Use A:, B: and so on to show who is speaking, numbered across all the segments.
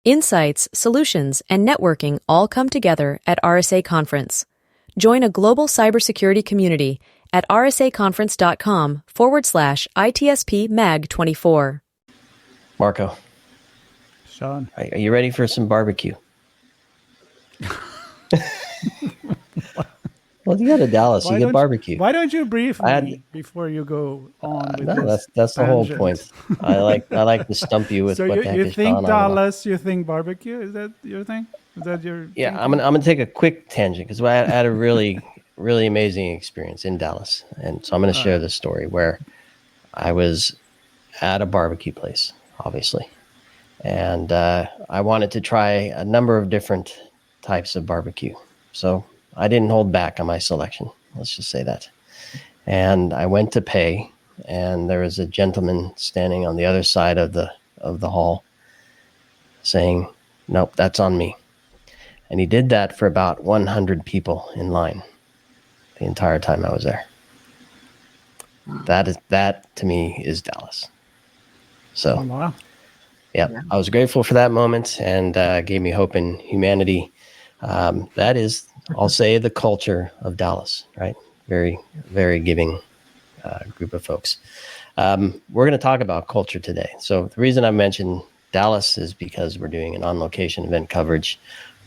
A: Insights, solutions, and networking all come together at RSA Conference. Join a global cybersecurity community at rsaconference.com/ITSP-MAG24.
B: Marco.
C: Sean.
B: Are you ready for some barbecue? Well, you go to Dallas, you get barbecue.
C: Why don't you brief me before you go on with this?
B: That's the whole point. I like to stump you with
C: so
B: what the heck
C: you
B: is
C: think
B: going on.
C: Dallas, you think barbecue? Is that your thing? Is that your
B: Yeah,
C: thinking?
B: I'm gonna take a quick tangent because I had a really amazing experience in Dallas, and so I'm gonna share this story where I was at a barbecue place, obviously, and I wanted to try a number of different types of barbecue. So I didn't hold back on my selection. Let's just say that. And I went to pay, and there was a gentleman standing on the other side of the hall saying, "Nope, that's on me." And he did that for about 100 people in line the entire time I was there. That to me is Dallas. So,
C: wow.
B: Yeah, I was grateful for that moment, and gave me hope in humanity. That is, I'll say, the culture of Dallas, right? Very, very giving group of folks. We're going to talk about culture today. So the reason I mentioned Dallas is because we're doing an on-location event coverage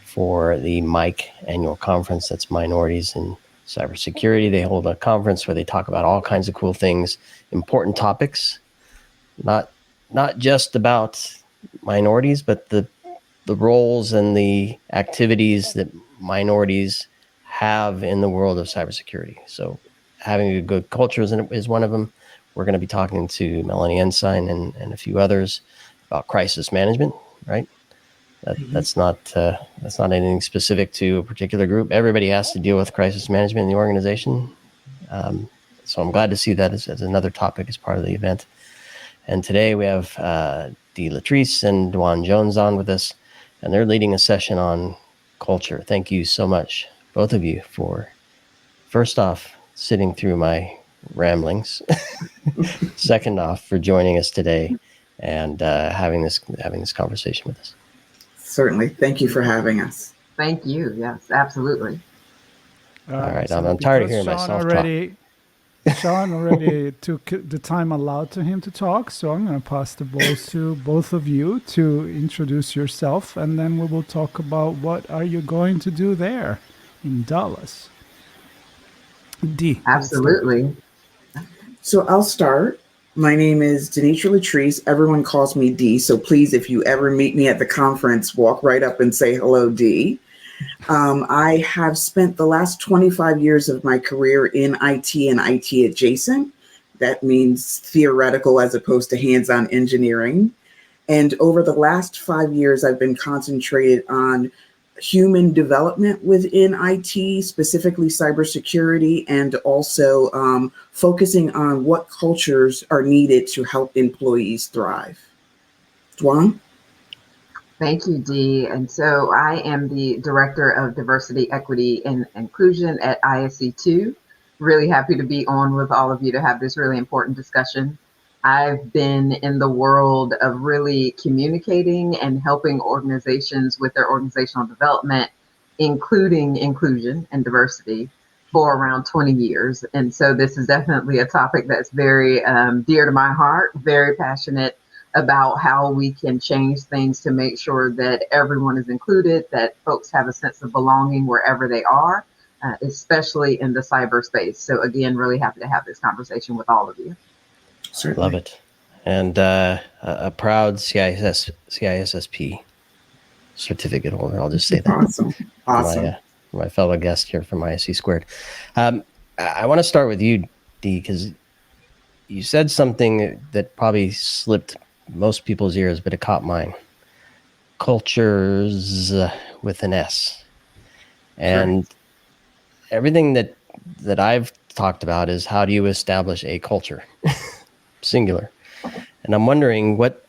B: for the MIC annual conference. That's Minorities in Cybersecurity. They hold a conference where they talk about all kinds of cool things, important topics, not just about minorities, but the roles and the activities that minorities have in the world of cybersecurity. So having a good culture is one of them. We're going to be talking to Melanie Ensign and a few others about crisis management, right? That's not anything specific to a particular group. Everybody has to deal with crisis management in the organization. So I'm glad to see that as another topic as part of the event. And today we have Letrice and Dwan Jones on with us, and they're leading a session on culture. Thank you so much, both of you, for first off sitting through my ramblings. Second off, for joining us today and having this conversation with us.
D: Certainly. Thank you for having us.
E: Thank you. Yes, absolutely.
B: All right. So I'm tired of hearing myself talk.
C: Sean already took the time allowed to him to talk, so I'm going to pass the balls to both of you to introduce yourself, and then we will talk about what are you going to do there in Dallas. D.
E: Absolutely.
D: So I'll start. My name is Denitra Letrice. Everyone calls me D, so please, if you ever meet me at the conference, walk right up and say hello, D. I have spent the last 25 years of my career in IT and IT adjacent. That means theoretical as opposed to hands-on engineering. And over the last 5 years, I've been concentrated on human development within IT, specifically cybersecurity, and also focusing on what cultures are needed to help employees thrive. Dwan?
E: Thank you, Dee. And so I am the Director of Diversity, Equity, and Inclusion at ISC2. Really happy to be on with all of you to have this really important discussion. I've been in the world of really communicating and helping organizations with their organizational development, including inclusion and diversity, for around 20 years. And so this is definitely a topic that's very dear to my heart, very passionate about how we can change things to make sure that everyone is included, that folks have a sense of belonging wherever they are, especially in the cyberspace. So again, really happy to have this conversation with all of you.
D: Certainly.
B: Love it. And a proud CISSP certificate holder. I'll just say that.
D: Awesome.
B: My fellow guest here from ISC Squared. I want to start with you, Dee, because you said something that probably slipped most people's ears, but it caught mine. Cultures with an S. And everything that I've talked about is how do you establish a culture? Singular. And I'm wondering, what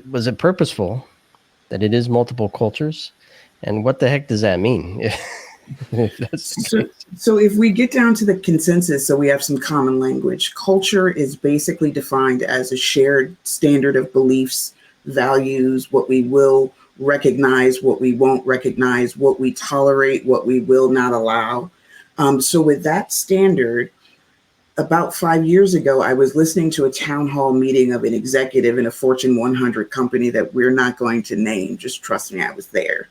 B: was it purposeful that it is multiple cultures? And what the heck does that mean?
D: So if we get down to the consensus, so we have some common language. Culture is basically defined as a shared standard of beliefs, values, what we will recognize, what we won't recognize, what we tolerate, what we will not allow. So with that standard, about 5 years ago, I was listening to a town hall meeting of an executive in a Fortune 100 company that we're not going to name. Just trust me, I was there.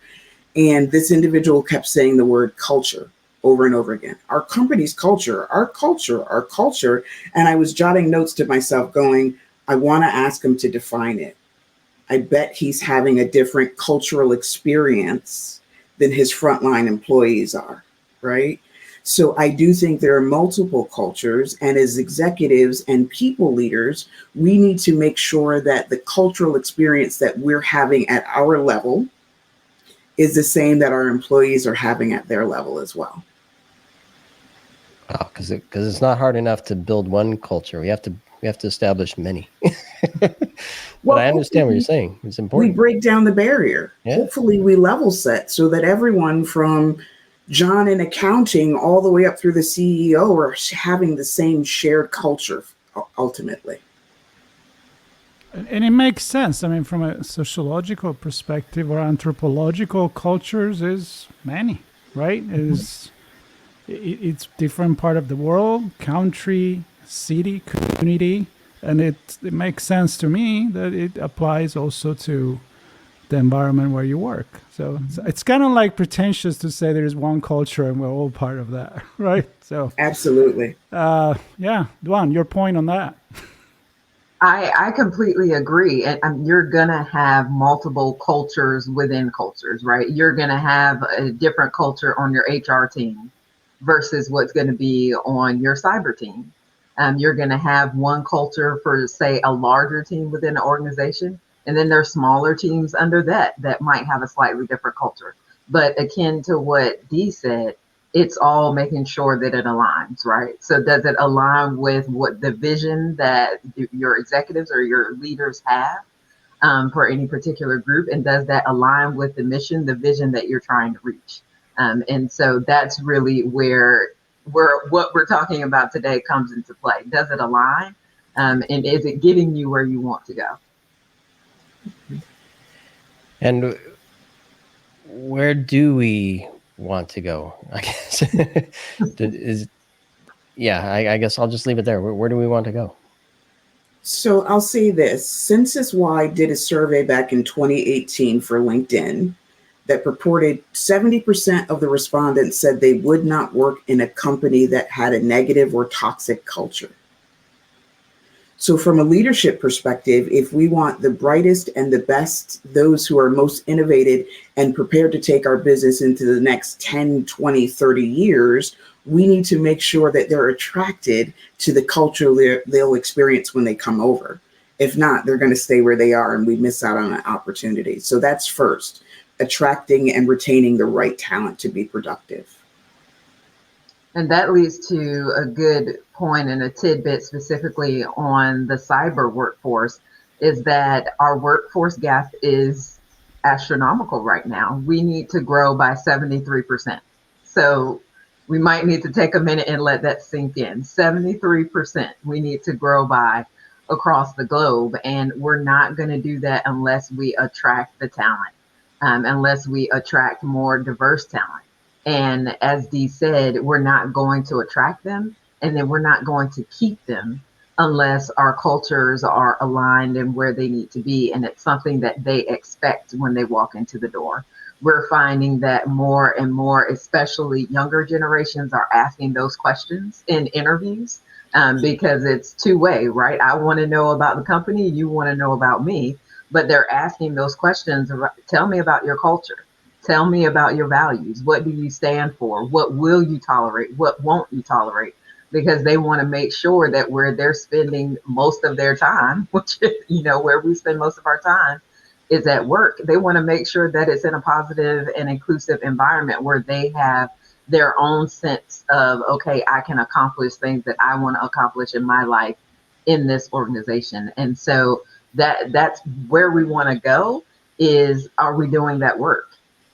D: And this individual kept saying the word culture over and over again. Our company's culture, our culture, our culture. And I was jotting notes to myself going, I want to ask him to define it. I bet he's having a different cultural experience than his frontline employees are, right? So I do think there are multiple cultures, and as executives and people leaders, we need to make sure that the cultural experience that we're having at our level is the same that our employees are having at their level as well.
B: Wow, because it's not hard enough to build one culture. We have to establish many. But I understand what you're saying. It's important.
D: We break down the barrier. Yeah. Hopefully we level set so that everyone from John in accounting all the way up through the CEO are having the same shared culture ultimately.
C: And it makes sense. I mean, from a sociological perspective or anthropological, cultures is many, right? It's different part of the world, country, city, community. And it makes sense to me that it applies also to the environment where you work. So it's kind of like pretentious to say there's one culture and we're all part of that, right? So
D: absolutely.
C: Yeah, Dwan, your point on that.
E: I completely agree. And you're going to have multiple cultures within cultures, right? You're going to have a different culture on your HR team versus what's going to be on your cyber team. You're going to have one culture for, say, a larger team within an organization, and then there's smaller teams under that might have a slightly different culture. But akin to what Dee said, it's all making sure that it aligns, right? So does it align with what the vision that your executives or your leaders have for any particular group? And does that align with the mission, the vision that you're trying to reach? And so that's really where what we're talking about today comes into play. Does it align? And is it getting you where you want to go?
B: And where do we want to go? I guess I guess I'll just leave it there. Where do we want to go?
D: So I'll say this. Census-Wide did a survey back in 2018 for LinkedIn that purported 70% of the respondents said they would not work in a company that had a negative or toxic culture. So from a leadership perspective, if we want the brightest and the best, those who are most innovative and prepared to take our business into the next 10, 20, 30 years, we need to make sure that they're attracted to the culture they'll experience when they come over. If not, they're going to stay where they are and we miss out on an opportunity. So that's first, attracting and retaining the right talent to be productive.
E: And that leads to a good point and a tidbit specifically on the cyber workforce, is that our workforce gap is astronomical right now. We need to grow by 73%. So we might need to take a minute and let that sink in. 73% we need to grow by across the globe. And we're not going to do that unless we attract the talent, unless we attract more diverse talent. And as Dee said, we're not going to attract them, and then we're not going to keep them unless our cultures are aligned and where they need to be. And it's something that they expect when they walk into the door. We're finding that more and more, especially younger generations, are asking those questions in interviews because it's two-way, right? I want to know about the company, you want to know about me, but they're asking those questions. Tell me about your culture. Tell me about your values. What do you stand for? What will you tolerate? What won't you tolerate? Because they want to make sure that where they're spending most of their time, which is, where we spend most of our time, is at work. They want to make sure that it's in a positive and inclusive environment where they have their own sense of, okay, I can accomplish things that I want to accomplish in my life in this organization. And so that's where we want to go is, are we doing that work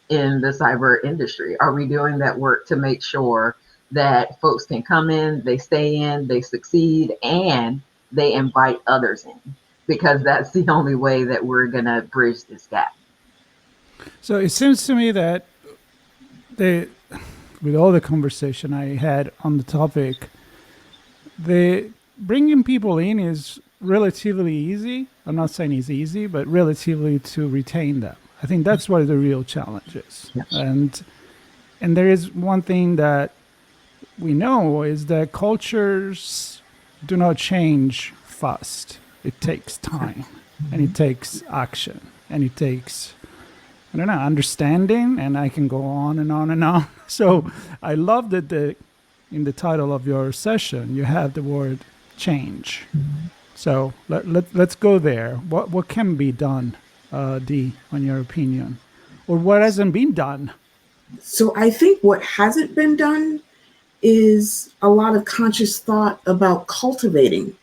E: in the cyber industry? Are we doing that work to make sure that folks can come in, they stay in, they succeed, and they invite others in? Because that's the only way that we're going to bridge this gap.
C: So it seems to me that with all the conversation I had on the topic, the bringing people in is relatively easy. I'm not saying it's easy, but relatively to retain them. I think that's what the real challenge is.
E: Yes.
C: And there is one thing that we know is that cultures do not change fast. It takes time, and it takes action, and it takes, I don't know, understanding, and I can go on and on and on. So I love that in the title of your session, you have the word change. So let's go there. What can be done, Dee, on your opinion? Or what hasn't been done?
D: So I think what hasn't been done is a lot of conscious thought about cultivating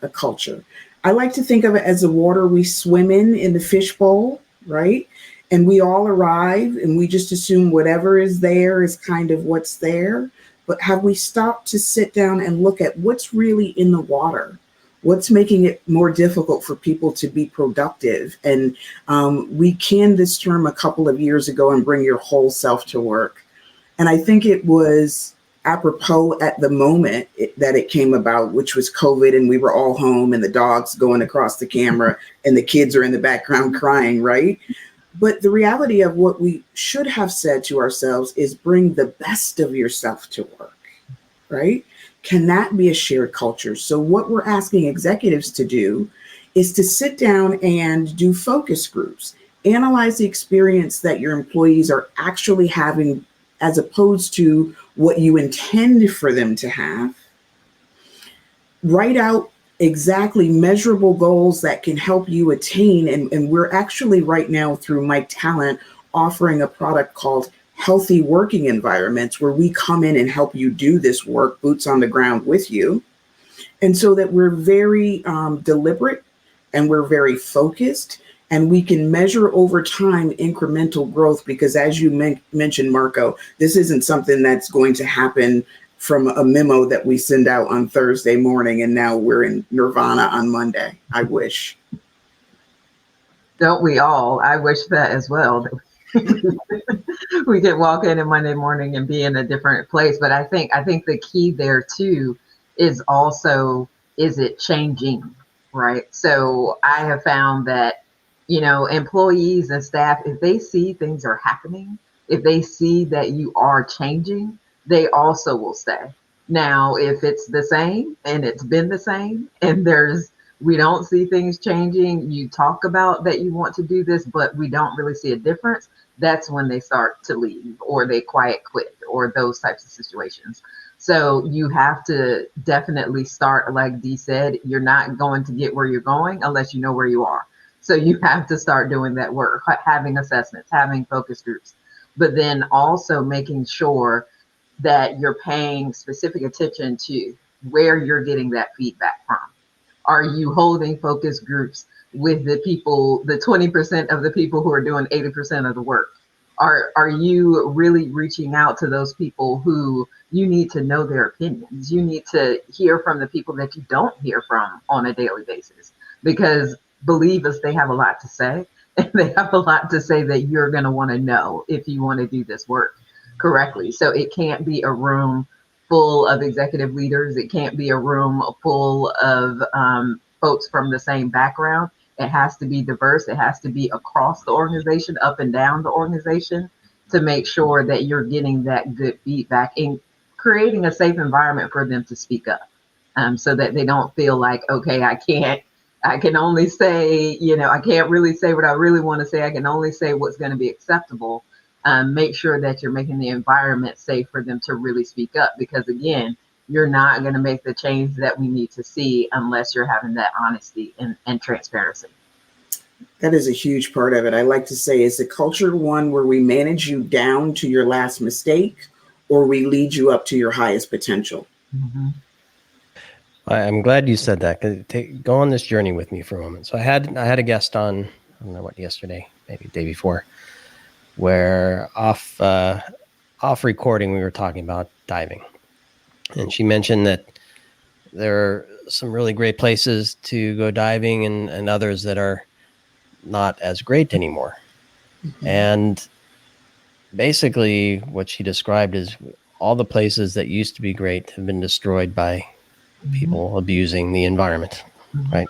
D: a culture. I like to think of it as the water we swim in the fishbowl, right? And we all arrive and we just assume whatever is there is kind of what's there. But have we stopped to sit down and look at what's really in the water? What's making it more difficult for people to be productive? And we canned this term a couple of years ago and bring your whole self to work. And I think it was apropos at the moment that it came about, which was COVID, and we were all home and the dogs going across the camera and the kids are in the background crying, right? But the reality of what we should have said to ourselves is bring the best of yourself to work, right? Can that be a shared culture? So what we're asking executives to do is to sit down and do focus groups, analyze the experience that your employees are actually having as opposed to what you intend for them to have. Write out exactly measurable goals that can help you attain. And we're actually right now through Mike Talent offering a product called Healthy Working Environments, where we come in and help you do this work, boots on the ground with you. And so that we're very deliberate and we're very focused, and we can measure over time incremental growth, because as you mentioned, Marco, this isn't something that's going to happen from a memo that we send out on Thursday morning and now we're in nirvana on Monday. I wish.
E: Don't we all? I wish that as well. We could walk in on Monday morning and be in a different place. But I think the key there too is also, is it changing, right? So I have found that, employees and staff, if they see things are happening, if they see that you are changing, they also will stay. Now, if it's the same and it's been the same and we don't see things changing, you talk about that you want to do this, but we don't really see a difference, that's when they start to leave or they quiet quit or those types of situations. So you have to definitely start, like Dee said, you're not going to get where you're going unless you know where you are. So you have to start doing that work, having assessments, having focus groups, but then also making sure that you're paying specific attention to where you're getting that feedback from. Are you holding focus groups with the people, the 20% of the people who are doing 80% of the work? Are you really reaching out to those people who you need to know their opinions? You need to hear from the people that you don't hear from on a daily basis, because believe us, they have a lot to say, and they have a lot to say that you're going to want to know if you want to do this work correctly. So it can't be a room full of executive leaders. It can't be a room full of folks from the same background. It has to be diverse. It has to be across the organization, up and down the organization, to make sure that you're getting that good feedback and creating a safe environment for them to speak up, so that they don't feel like, okay, I can only say, I can't really say what I really want to say. I can only say what's going to be acceptable. Make sure that you're making the environment safe for them to really speak up, because again, you're not going to make the change that we need to see unless you're having that honesty and transparency.
D: That is a huge part of it. I like to say, is the culture one where we manage you down to your last mistake, or we lead you up to your highest potential?
E: Mm-hmm.
B: I'm glad you said that, because go on this journey with me for a moment. So I had a guest on, I don't know what, yesterday, maybe the day before, where off recording we were talking about diving, and she mentioned that there are some really great places to go diving and others that are not as great anymore. And basically what she described is all the places that used to be great have been destroyed by people abusing the environment, right?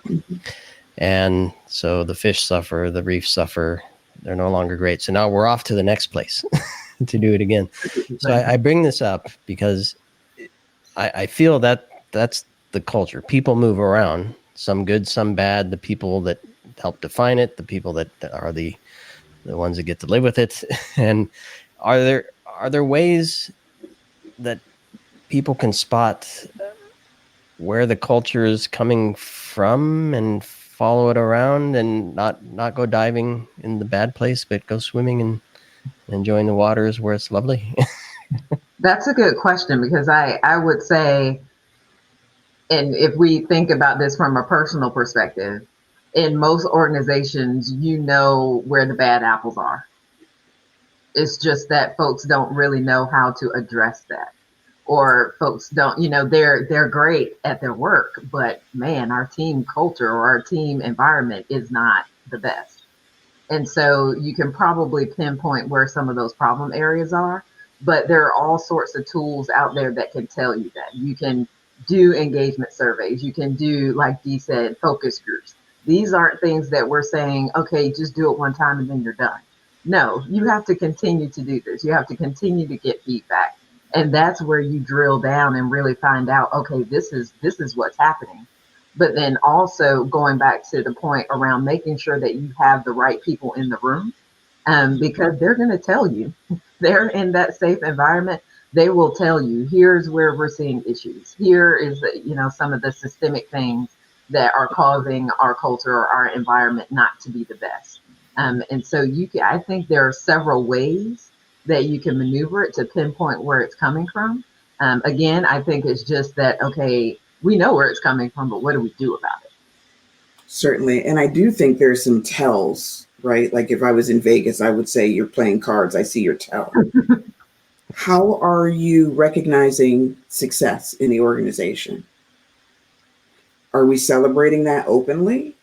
B: And so the fish suffer, the reefs suffer, they're no longer great. So now we're off to the next place to do it again. So I bring this up because I feel that that's the culture. People move around, some good, some bad. The people that help define it, the people that are the ones that get to live with it. And are there ways that people can spot where the culture is coming from and follow it around and not go diving in the bad place, but go swimming and enjoying the waters where it's lovely?
E: That's a good question, because I would say, and if we think about this from a personal perspective, in most organizations, you know where the bad apples are. It's just that folks don't really know how to address that. Or folks don't, they're great at their work, but man, our team culture or our team environment is not the best. And so you can probably pinpoint where some of those problem areas are, but there are all sorts of tools out there that can tell you that. You can do engagement surveys. You can do, like Dee said, focus groups. These aren't things that we're saying, okay, just do it one time and then you're done. No, you have to continue to do this. You have to continue to get feedback. And that's where you drill down and really find out, okay, this is what's happening. But then also going back to the point around making sure that you have the right people in the room, because they're going to tell you, they're in that safe environment. They will tell you, here's where we're seeing issues. Here is, some of the systemic things that are causing our culture or our environment not to be the best. And so I think there are several ways that you can maneuver it to pinpoint where it's coming from. Again, I think it's just that, okay, we know where it's coming from, but what do we do about it?
D: Certainly. And I do think there's some tells, right? Like if I was in Vegas, I would say you're playing cards. I see your tell. How are you recognizing success in the organization? Are we celebrating that openly?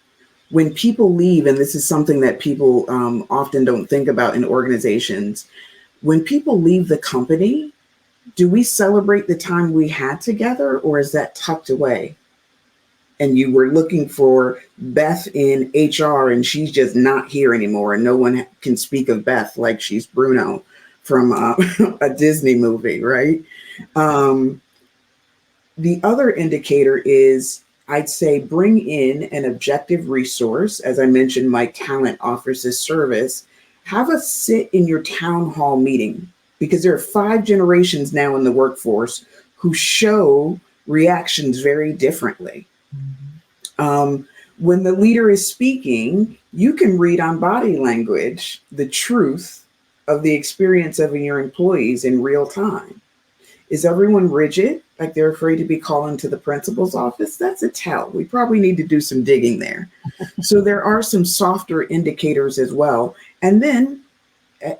D: When people leave, and this is something that people often don't think about in organizations, when people leave the company, do we celebrate the time we had together, or is that tucked away? And you were looking for Beth in HR and she's just not here anymore, and no one can speak of Beth like she's Bruno from a Disney movie, right? The other indicator is, I'd say, bring in an objective resource. As I mentioned, My Talent offers this service. Have a sit in your town hall meeting, because there are 5 generations now in the workforce who show reactions very differently. When the leader is speaking, you can read on body language the truth of the experience of your employees in real time. Is everyone rigid, like they're afraid to be called into the principal's office? That's a tell. We probably need to do some digging there. So there are some softer indicators as well. And then,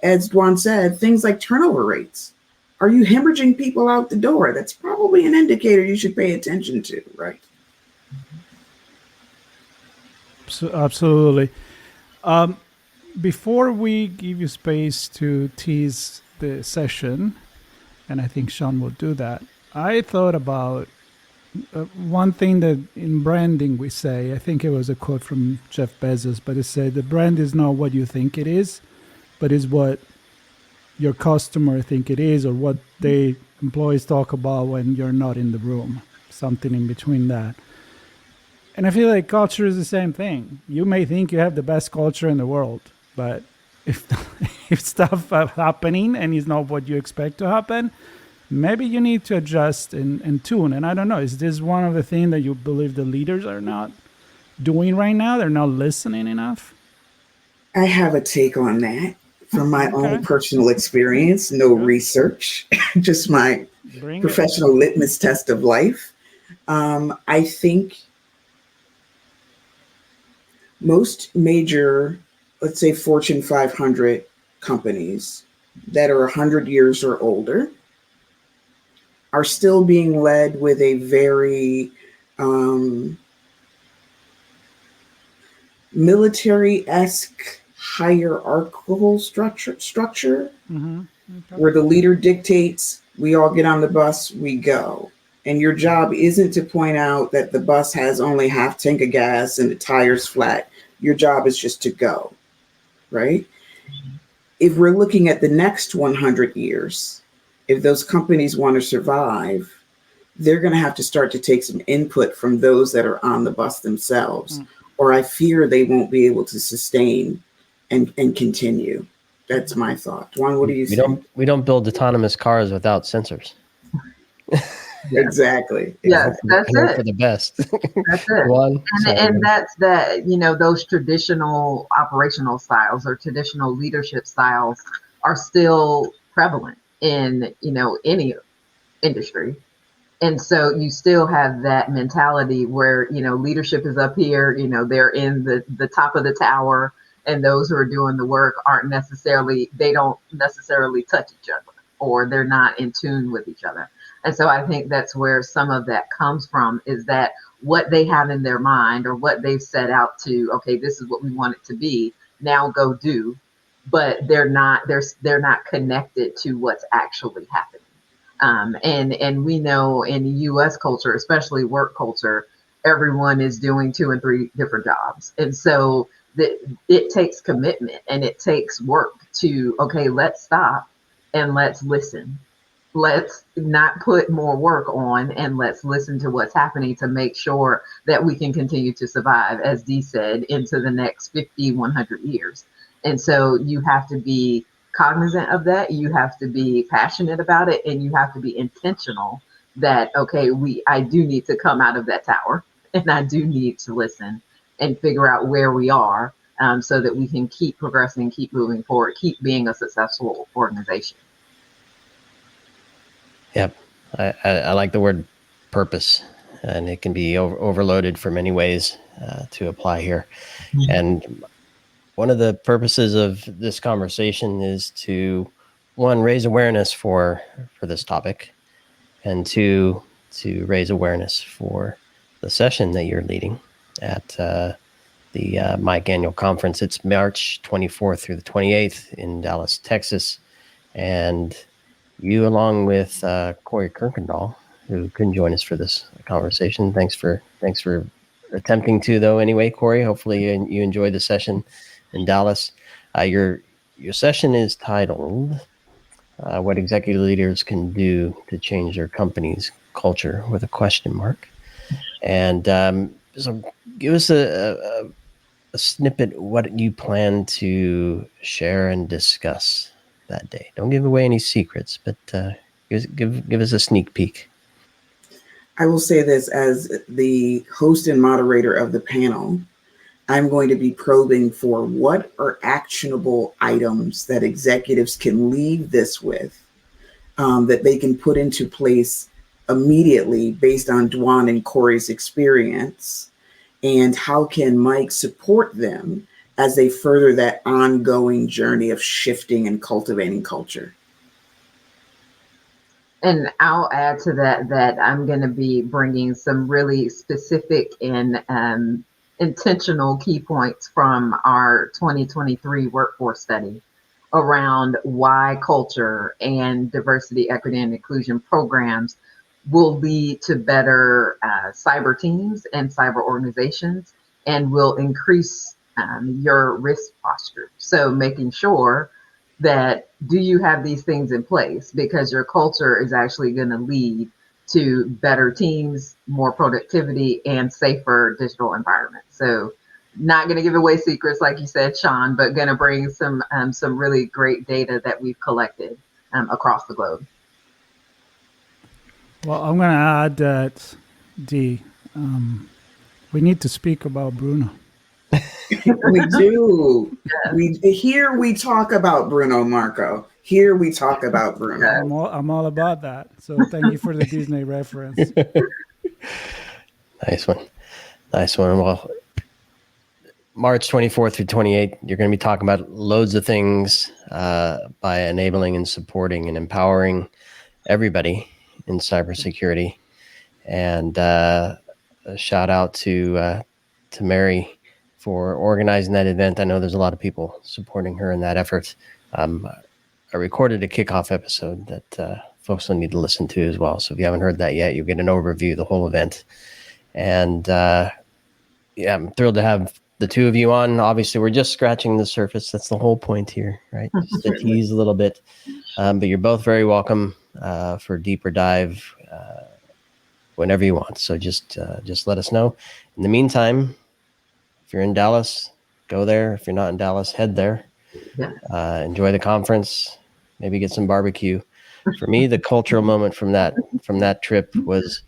D: as Dwan said, things like turnover rates. Are you hemorrhaging people out the door? That's probably an indicator you should pay attention to, right?
C: So, absolutely. Before we give you space to tease the session, and I think Sean will do that, I thought about one thing that in branding we say, I think it was a quote from Jeff Bezos, but it said, the brand is not what you think it is, but is what your customer think it is, or what they employees talk about when you're not in the room, something in between that. And I feel like culture is the same thing. You may think you have the best culture in the world, but if stuff happening and is not what you expect to happen, maybe you need to adjust and tune. And I don't know, is this one of the things that you believe the leaders are not doing right now? They're not listening enough?
D: I have a take on that from my own personal experience, no research, just my professional litmus test of life. I think most major, let's say Fortune 500 companies that are 100 years or older are still being led with a very military-esque, hierarchical structure
C: Mm-hmm. Okay.
D: where the leader dictates, we all get on the bus, we go. And your job isn't to point out that the bus has only half tank of gas and the tire's flat. Your job is just to go, right? If we're looking at the next 100 years, if those companies want to survive, they're going to have to start to take some input from those that are on the bus themselves, or I fear they won't be able to sustain and continue. That's my thought. Dwan, what do you think?
B: We don't build autonomous cars without sensors.
D: Exactly.
E: Yes, that's
B: Hope
E: it.
B: for the best.
E: That's it.
B: Dwan,
E: And that's that, those traditional operational styles or traditional leadership styles are still prevalent in, any industry. And so you still have that mentality where, leadership is up here, they're in the top of the tower, and those who are doing the work they don't necessarily touch each other, or they're not in tune with each other. And so I think that's where some of that comes from, is that what they have in their mind, or what they've set out to, okay, this is what we want it to be, now go do, but they're not connected to what's actually happening. And we know in the U.S. culture, especially work culture, everyone is doing 2 and 3 different jobs. And so it takes commitment and it takes work to, okay, let's stop and let's listen. Let's not put more work on, and let's listen to what's happening to make sure that we can continue to survive, as Dee said, into the next 50, 100 years. And so you have to be cognizant of that. You have to be passionate about it, and you have to be intentional that, okay, I do need to come out of that tower, and I do need to listen and figure out where we are, so that we can keep progressing, keep moving forward, keep being a successful organization.
B: Yep. I like the word purpose, and it can be overloaded for many ways to apply here. Mm-hmm. And one of the purposes of this conversation is to, one, raise awareness for this topic, and two, to raise awareness for the session that you're leading at the Mike Annual Conference. It's March 24th through the 28th in Dallas, Texas. And you, along with Corey Kirkendall, who couldn't join us for this conversation. Thanks for attempting to, though. Anyway, Corey, hopefully you enjoyed the session in Dallas. Your session is titled "What Executive Leaders Can Do to Change Their Company's Culture," with a question mark. And so, give us a snippet what you plan to share and discuss that day. Don't give away any secrets, but give us a sneak peek.
D: I will say this, as the host and moderator of the panel, I'm going to be probing for what are actionable items that executives can leave this with, that they can put into place immediately based on Dwan and Corey's experience, and how can Mike support them as they further that ongoing journey of shifting and cultivating culture.
E: And I'll add to that I'm going to be bringing some really specific and intentional key points from our 2023 workforce study around why culture and diversity, equity, and inclusion programs will lead to better cyber teams and cyber organizations, and will increase your risk posture. So making sure that, do you have these things in place? Because your culture is actually going to lead to better teams, more productivity, and safer digital environments. So not going to give away secrets, like you said, Sean, but going to bring some really great data that we've collected across the globe.
C: Well, I'm going to add that, Dee, we need to speak about Bruno.
D: We do. Yes. Here we talk about Bruno, Marco. Here we talk about Bruno.
C: I'm all about that. So thank you for the Disney reference.
B: Nice one. Well, March 24th through 28th, you're going to be talking about loads of things by enabling and supporting and empowering everybody in cybersecurity. And a shout out to Mary for organizing that event. I know there's a lot of people supporting her in that effort. I recorded a kickoff episode that folks will need to listen to as well. So if you haven't heard that yet, you'll get an overview of the whole event. And I'm thrilled to have the two of you on. Obviously, we're just scratching the surface. That's the whole point here, right? Just to tease a little bit. But you're both very welcome for a deeper dive whenever you want. So just let us know. In the meantime, if you're in Dallas, go there. If you're not in Dallas, head there. Yeah. Enjoy the conference. Maybe get some barbecue. For me, the cultural moment from that trip was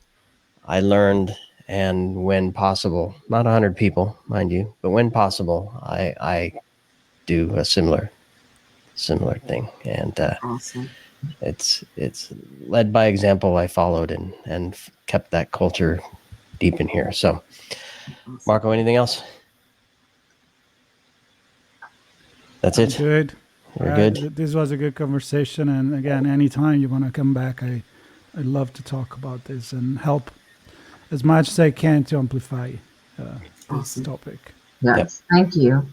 B: I learned, and when possible, not 100 people, mind you, but when possible, I do a similar thing. And
D: Awesome.
B: It's led by example. I followed and kept that culture deep in here. So, Marco, anything else? That's it.
C: Good.
B: We're good.
C: This was a good conversation, and again, anytime you want to come back, I love to talk about this and help as much as I can to amplify this topic.
E: Yes, yep. Thank you.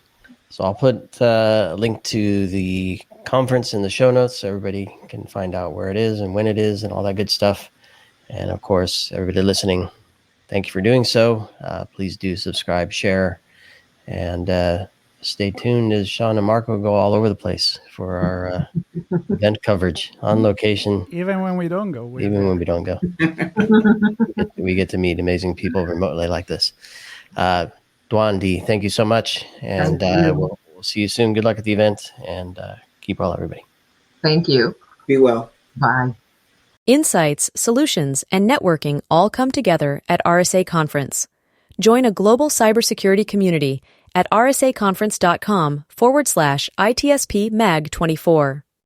B: So I'll put a link to the conference in the show notes so everybody can find out where it is and when it is and all that good stuff. And of course, everybody listening, thank you for doing so. Please do subscribe, share, and stay tuned as Sean and Marco go all over the place for our event coverage on location.
C: Even when we don't go.
B: When we don't go. We get to meet amazing people remotely like this. Dwan, D, thank you so much. And we'll see you soon. Good luck at the event, and keep well, everybody.
E: Thank you.
D: Be well.
E: Bye.
A: Insights, solutions, and networking all come together at RSA Conference. Join a global cybersecurity community at rsaconference.com/ITSP Mag 24.